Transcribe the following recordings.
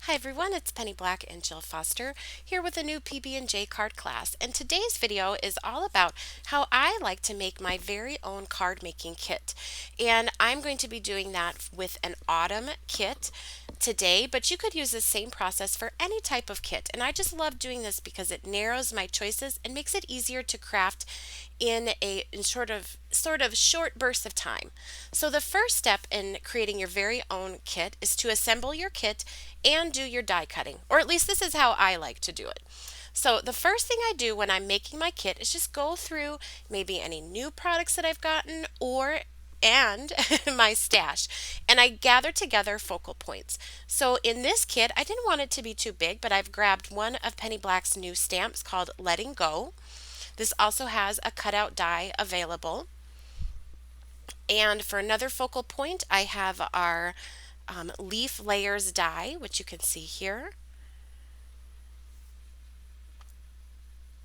Hi everyone, it's Penny Black and Jill Foster here with a new PB&J card class. And today's video is all about how I like to make my very own card making kit. And I'm going to be doing that with an autumn kit today, but you could use the same process for any type of kit. And I just love doing this because it narrows my choices and makes it easier to craft in sort of short bursts of time. So the first step in creating your very own kit is to assemble your kit and do your die cutting, or at least this is how I like to do it. So the first thing I do when I'm making my kit is just go through maybe any new products that I've gotten and my stash, and I gather together focal points. So in this kit, I didn't want it to be too big, but I've grabbed one of Penny Black's new stamps called Letting Go. This also has a cutout die available. And for another focal point, I have our leaf layers die, which you can see here.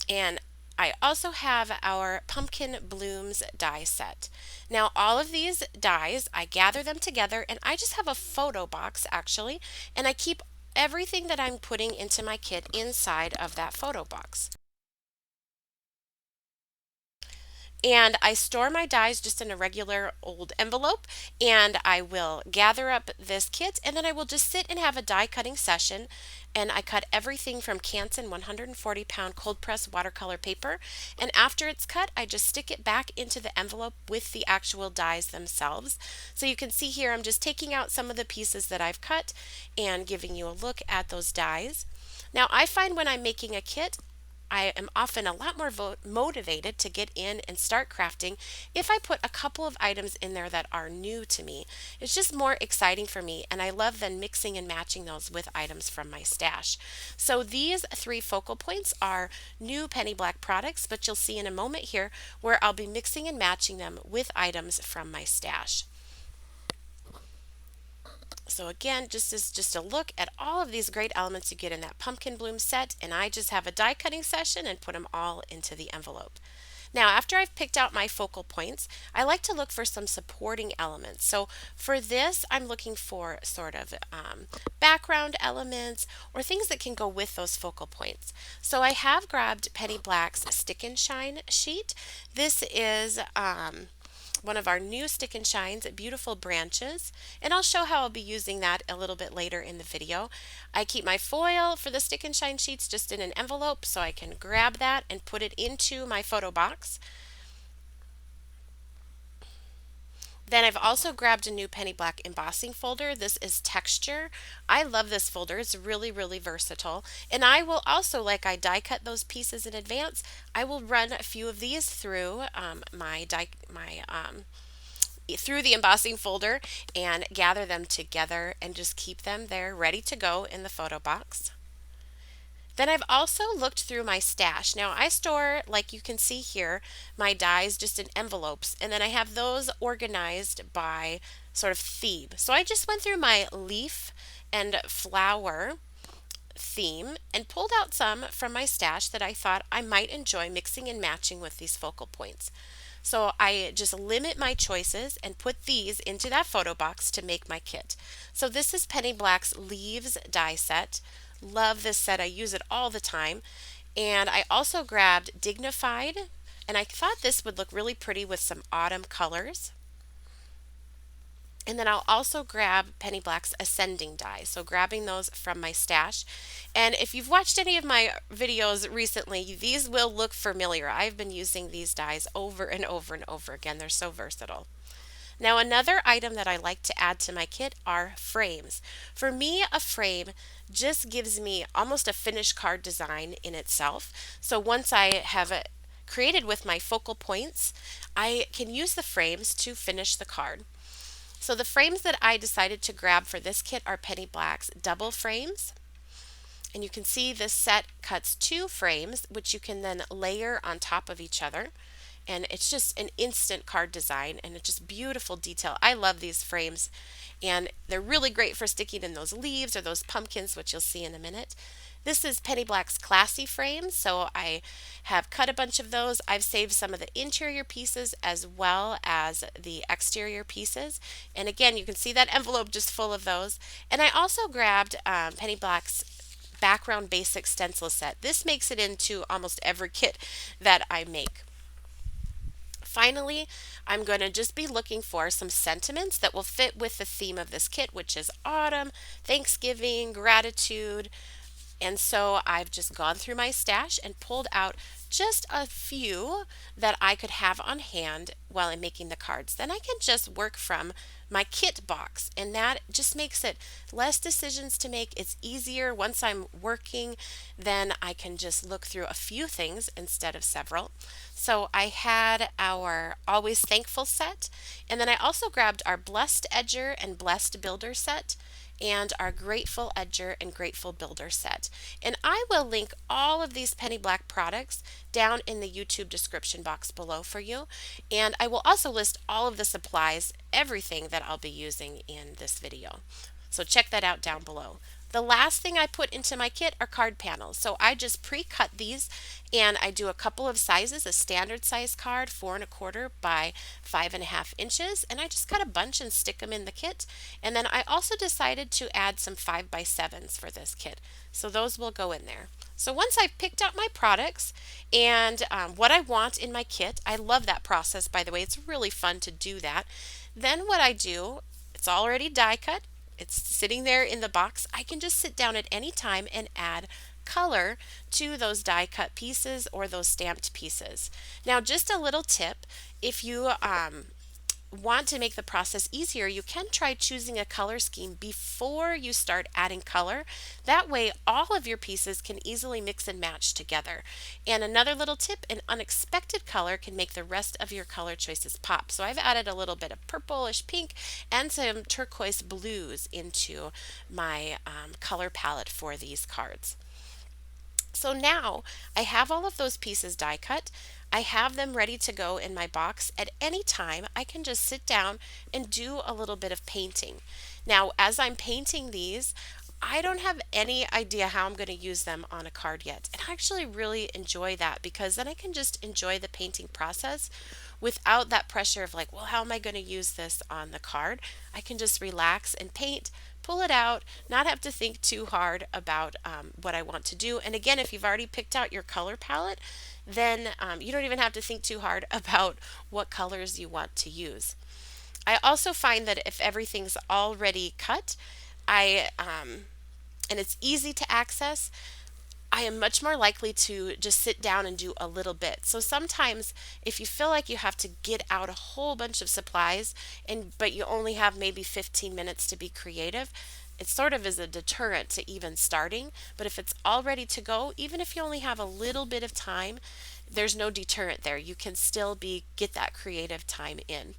And I also have our pumpkin blooms die set. Now all of these dies, I gather them together and I just have a photo box actually, and I keep everything that I'm putting into my kit inside of that photo box. And I store my dies just in a regular old envelope, and I will gather up this kit and then I will just sit and have a die cutting session. And I cut everything from Canson 140-pound cold press watercolor paper, and after it's cut I just stick it back into the envelope with the actual dies themselves. So you can see here I'm just taking out some of the pieces that I've cut and giving you a look at those dies. Now I find when I'm making a kit, I am often a lot more motivated to get in and start crafting if I put a couple of items in there that are new to me. It's just more exciting for me, and I love then mixing and matching those with items from my stash. So these three focal points are new Penny Black products, but you'll see in a moment here where I'll be mixing and matching them with items from my stash. So again, just a look at all of these great elements you get in that pumpkin bloom set, and I just have a die cutting session and put them all into the envelope. Now, after I've picked out my focal points, I like to look for some supporting elements. So for this, I'm looking for sort of background elements or things that can go with those focal points. So I have grabbed Penny Black's Stick and Shine sheet. This is one of our new Stick and Shines, Beautiful Branches, and I'll show how I'll be using that a little bit later in the video. I keep my foil for the Stick and Shine sheets just in an envelope so I can grab that and put it into my photo box. Then I've also grabbed a new Penny Black embossing folder. This is texture. I love this folder. It's really versatile. And I will also, like I die cut those pieces in advance, I will run a few of these through through the embossing folder and gather them together and just keep them there ready to go in the photo box. Then I've also looked through my stash. Now I store, like you can see here, my dies just in envelopes, and then I have those organized by sort of theme. So I just went through my leaf and flower theme and pulled out some from my stash that I thought I might enjoy mixing and matching with these focal points. So I just limit my choices and put these into that photo box to make my kit. So this is Penny Black's Leaves die set. Love this set. I use it all the time. And I also grabbed Dignified, and I thought this would look really pretty with some autumn colors. And then I'll also grab Penny Black's Ascending die, so grabbing those from my stash. And if you've watched any of my videos recently, these will look familiar. I've been using these dies over and over and over again. They're so versatile. Now another item that I like to add to my kit are frames. For me, a frame just gives me almost a finished card design in itself. So once I have created with my focal points, I can use the frames to finish the card. So the frames that I decided to grab for this kit are Penny Black's double frames. And you can see this set cuts 2 frames, which you can then layer on top of each other. and it's just an instant card design and it's just beautiful detail. I love these frames, and they're really great for sticking in those leaves or those pumpkins, which you'll see in a minute. This is Penny Black's Classy frames, so I have cut a bunch of those. I've saved some of the interior pieces as well as the exterior pieces. And again, you can see that envelope just full of those. And I also grabbed Penny Black's background basic stencil set. This makes it into almost every kit that I make. Finally, I'm going to just be looking for some sentiments that will fit with the theme of this kit, which is autumn, Thanksgiving, gratitude. And so I've just gone through my stash and pulled out just a few that I could have on hand while I'm making the cards. Then I can just work from my kit box, and that just makes it less decisions to make. It's easier once I'm working, then I can just look through a few things instead of several. So I had our Always Thankful set, and then I also grabbed our Blessed Edger and Blessed Builder set and our Grateful Edger and Grateful Builder set. And I will link all of these Penny Black products down in the YouTube description box below for you. And I will also list all of the supplies, everything that I'll be using in this video. So check that out down below. The last thing I put into my kit are card panels. So I just pre-cut these, and I do a couple of sizes, a standard size card, 4¼ by 5½ inches, and I just cut a bunch and stick them in the kit. And then I also decided to add some 5x7s for this kit. So those will go in there. So once I've picked out my products and what I want in my kit, I love that process, by the way. It's really fun to do that. Then what I do, it's already die cut. It's sitting there in the box. I can just sit down at any time and add color to those die cut pieces or those stamped pieces. Now, just a little tip, if you want to make the process easier, you can try choosing a color scheme before you start adding color. That way, all of your pieces can easily mix and match together. And another little tip, an unexpected color can make the rest of your color choices pop. So I've added a little bit of purplish pink and some turquoise blues into my color palette for these cards. So now I have all of those pieces die cut. I have them ready to go in my box. At any time, I can just sit down and do a little bit of painting. Now, as I'm painting these, I don't have any idea how I'm going to use them on a card yet. And I actually really enjoy that, because then I can just enjoy the painting process without that pressure of like, well, how am I going to use this on the card? I can just relax and paint, pull it out, not have to think too hard about what I want to do. And again, if you've already picked out your color palette, then you don't even have to think too hard about what colors you want to use. I also find that if everything's already cut, and it's easy to access, I am much more likely to just sit down and do a little bit. So sometimes if you feel like you have to get out a whole bunch of supplies but you only have maybe 15 minutes to be creative, it sort of is a deterrent to even starting. But if it's all ready to go, even if you only have a little bit of time, there's no deterrent there. You can still get that creative time in.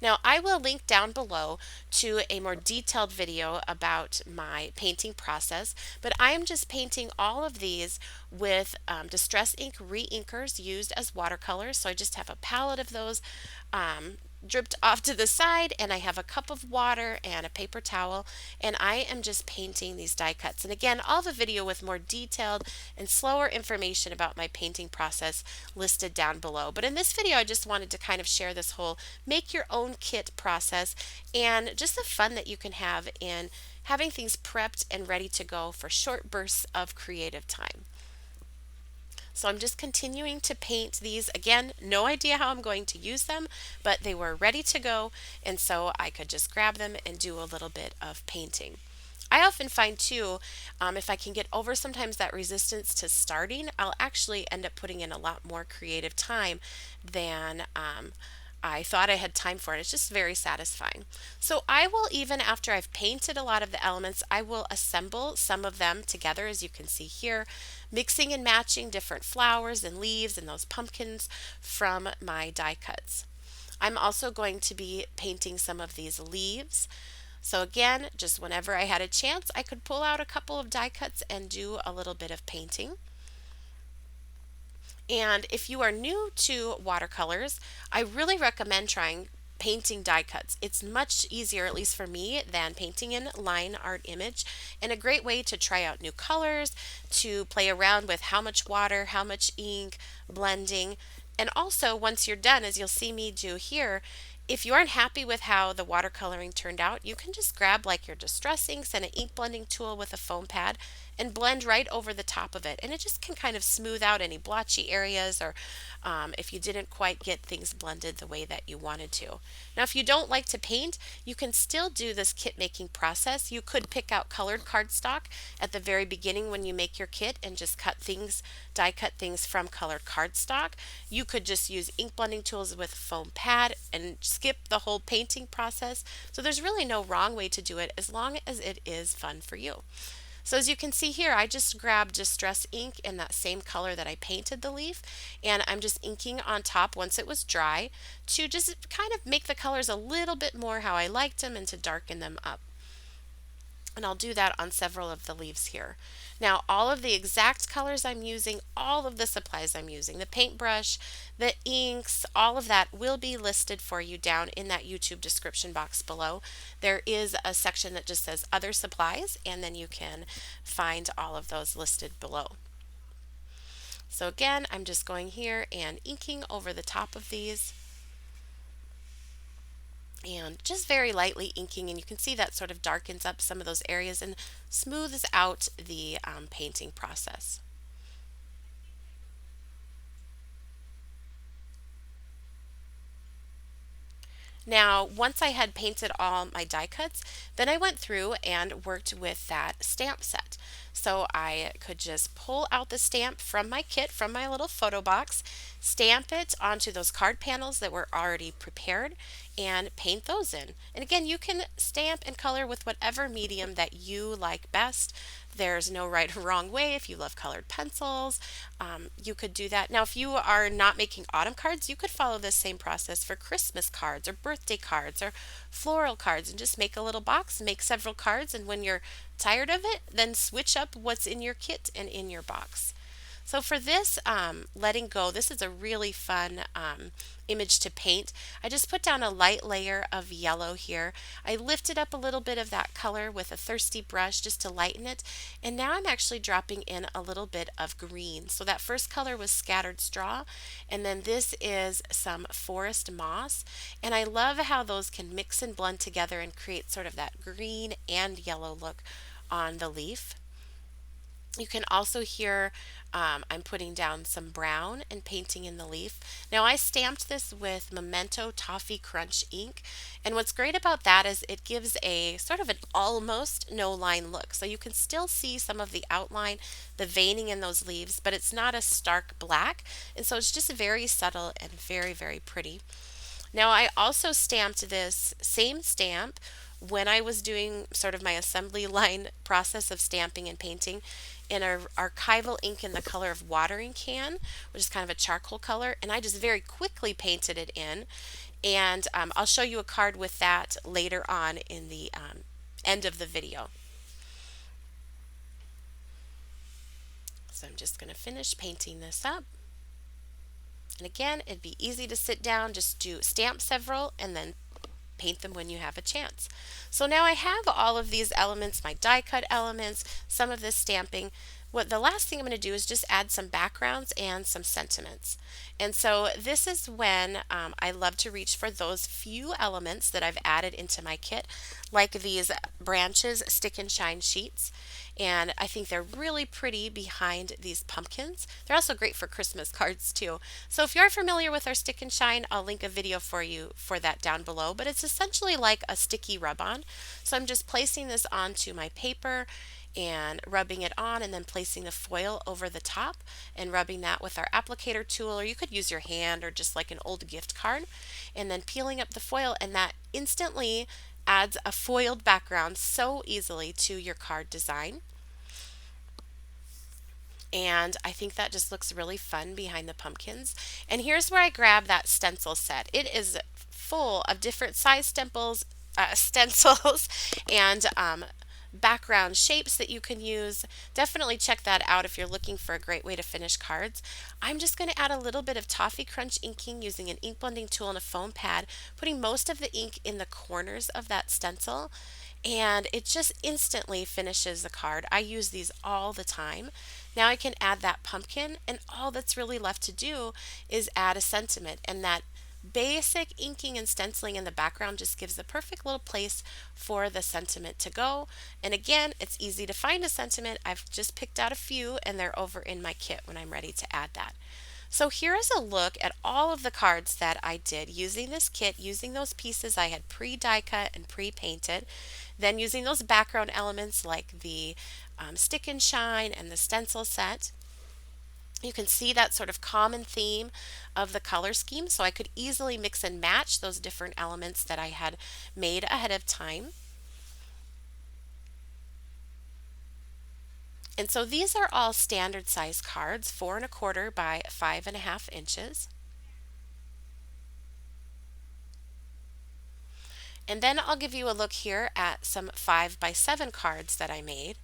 Now, I will link down below to a more detailed video about my painting process, but I am just painting all of these with Distress Ink Reinkers used as watercolors. So I just have a palette of those dripped off to the side, and I have a cup of water and a paper towel, and I am just painting these die cuts. And again, I'll have a video with more detailed and slower information about my painting process listed down below. But in this video, I just wanted to kind of share this whole make your own kit process and just the fun that you can have in having things prepped and ready to go for short bursts of creative time. So I'm just continuing to paint these. Again, no idea how I'm going to use them, but they were ready to go, and so I could just grab them and do a little bit of painting. I often find too, if I can get over sometimes that resistance to starting, I'll actually end up putting in a lot more creative time than I thought I had time for it. It's just very satisfying. So I will, even after I've painted a lot of the elements, I will assemble some of them together, as you can see here, mixing and matching different flowers and leaves and those pumpkins from my die cuts. I'm also going to be painting some of these leaves. So again, just whenever I had a chance, I could pull out a couple of die cuts and do a little bit of painting. And if you are new to watercolors, I really recommend trying painting die cuts. It's much easier, at least for me, than painting in line art image, and a great way to try out new colors, to play around with how much water, how much ink, blending. And also, once you're done, as you'll see me do here, if you aren't happy with how the watercoloring turned out, you can just grab like your distress inks and an ink blending tool with a foam pad and blend right over the top of it. And it just can kind of smooth out any blotchy areas, or if you didn't quite get things blended the way that you wanted to. Now, if you don't like to paint, you can still do this kit making process. You could pick out colored cardstock at the very beginning when you make your kit and just cut things, die cut things from colored cardstock. You could just use ink blending tools with foam pad and skip the whole painting process. So there's really no wrong way to do it as long as it is fun for you. So as you can see here, I just grabbed Distress ink in that same color that I painted the leaf, and I'm just inking on top once it was dry to just kind of make the colors a little bit more how I liked them and to darken them up. And I'll do that on several of the leaves here. Now, all of the exact colors I'm using, all of the supplies I'm using, the paintbrush, the inks, all of that will be listed for you down in that YouTube description box below. There is a section that just says other supplies, and then you can find all of those listed below. So again, I'm just going here and inking over the top of these, and just very lightly inking, and you can see that sort of darkens up some of those areas and smooths out the painting process. Now, once I had painted all my die cuts, then I went through and worked with that stamp set. So I could just pull out the stamp from my kit, from my little photo box, stamp it onto those card panels that were already prepared, and paint those in. And again, you can stamp and color with whatever medium that you like best. There's no right or wrong way. If you love colored pencils, you could do that. Now, if you are not making autumn cards, you could follow this same process for Christmas cards or birthday cards or floral cards, and just make a little box, make several cards, and when you're tired of it, then switch up what's in your kit and in your box. So for this letting go, this is a really fun image to paint. I just put down a light layer of yellow here. I lifted up a little bit of that color with a thirsty brush just to lighten it. And now I'm actually dropping in a little bit of green. So that first color was scattered straw, and then this is some forest moss. And I love how those can mix and blend together and create sort of that green and yellow look on the leaf. You can also hear I'm putting down some brown and painting in the leaf. Now I stamped this with Memento Toffee Crunch ink, and what's great about that is it gives a sort of an almost no line look. So you can still see some of the outline, the veining in those leaves, but it's not a stark black, and so it's just very subtle and very, very pretty. Now I also stamped this same stamp when I was doing sort of my assembly line process of stamping and painting in an Archival ink in the color of watering can, which is kind of a charcoal color, and I just very quickly painted it in. And I'll show you a card with that later on in the end of the video. So I'm just going to finish painting this up. And again, it'd be easy to sit down, just do stamp several, and then paint them when you have a chance. So now I have all of these elements, my die cut elements, some of this stamping. What the last thing I'm going to do is just add some backgrounds and some sentiments. And so this is when I love to reach for those few elements that I've added into my kit, like these branches stick and shine sheets. And I think they're really pretty behind these pumpkins. They're also great for Christmas cards too. So if you're familiar with our stick and shine, I'll link a video for you for that down below, but it's essentially like a sticky rub-on. So I'm just placing this onto my paper and rubbing it on, and then placing the foil over the top and rubbing that with our applicator tool, or you could use your hand or just like an old gift card, and then peeling up the foil, and that instantly adds a foiled background so easily to your card design. And I think that just looks really fun behind the pumpkins. And here's where I grab that stencil set. It is full of different size stencils and background shapes that you can use. Definitely check that out if you're looking for a great way to finish cards. I'm just going to add a little bit of Toffee Crunch inking using an ink blending tool and a foam pad, putting most of the ink in the corners of that stencil, and it just instantly finishes the card. I use these all the time. Now I can add that pumpkin, and all that's really left to do is add a sentiment, and that basic inking and stenciling in the background just gives the perfect little place for the sentiment to go. And again, it's easy to find a sentiment. I've just picked out a few and they're over in my kit when I'm ready to add that. So here is a look at all of the cards that I did using this kit, using those pieces I had pre-die cut and pre-painted, then using those background elements like the stick and shine and the stencil set. You can see that sort of common theme of the color scheme, so I could easily mix and match those different elements that I had made ahead of time. And so these are all standard size cards, 4¼ by 5½ inches. And then I'll give you a look here at some 5 by 7 cards that I made.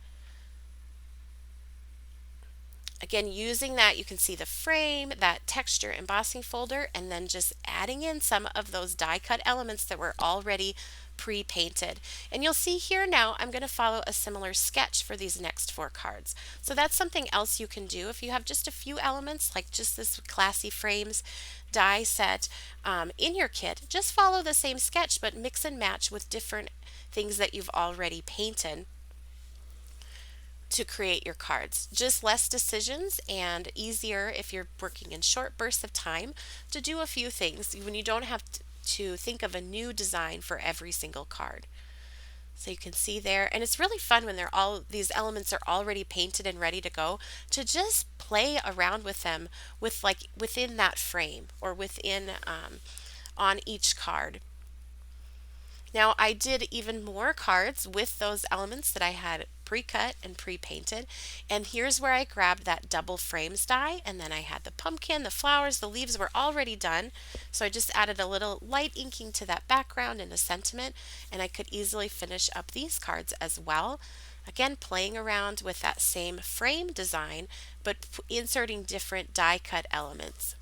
Again, using that, you can see the frame, that texture embossing folder, and then just adding in some of those die cut elements that were already pre-painted. And you'll see here now I'm going to follow a similar sketch for these next 4 cards. So that's something else you can do if you have just a few elements like just this classy frames die set in your kit. Just follow the same sketch but mix and match with different things that you've already painted to create your cards. Just less decisions and easier if you're working in short bursts of time to do a few things when you don't have to think of a new design for every single card. So you can see there, and it's really fun when these elements are already painted and ready to go, to just play around with them within that frame or within on each card. Now I did even more cards with those elements that I had pre-cut and pre-painted, and here's where I grabbed that double frames die, and then I had the pumpkin, the flowers, the leaves were already done, so I just added a little light inking to that background and a sentiment, and I could easily finish up these cards as well. Again, playing around with that same frame design but inserting different die cut elements.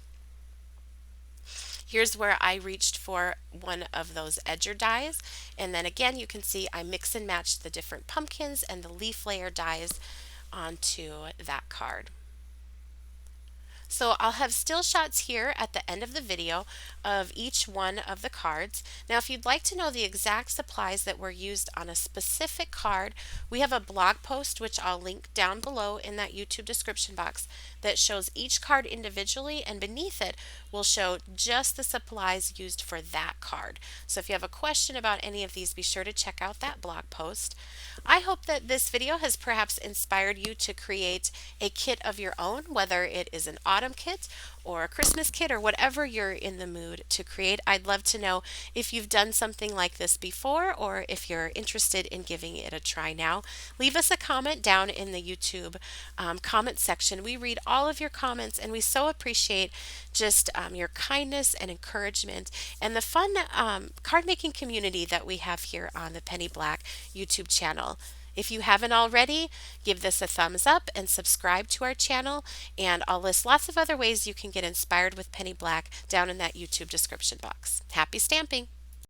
Here's where I reached for one of those edger dies, and then again you can see I mix and match the different pumpkins and the leaf layer dies onto that card. So I'll have still shots here at the end of the video of each one of the cards. Now if you'd like to know the exact supplies that were used on a specific card, we have a blog post which I'll link down below in that YouTube description box that shows each card individually, and beneath it will show just the supplies used for that card. So if you have a question about any of these, be sure to check out that blog post. I hope that this video has perhaps inspired you to create a kit of your own, whether it is an autumn kit or a Christmas kit or whatever you're in the mood to create. I'd love to know if you've done something like this before or if you're interested in giving it a try now. Leave us a comment down in the YouTube comment section. We read all of your comments and we so appreciate just your kindness and encouragement and the fun card making community that we have here on the Penny Black YouTube channel. If you haven't already, give this a thumbs up and subscribe to our channel, and I'll list lots of other ways you can get inspired with Penny Black down in that YouTube description box. Happy stamping!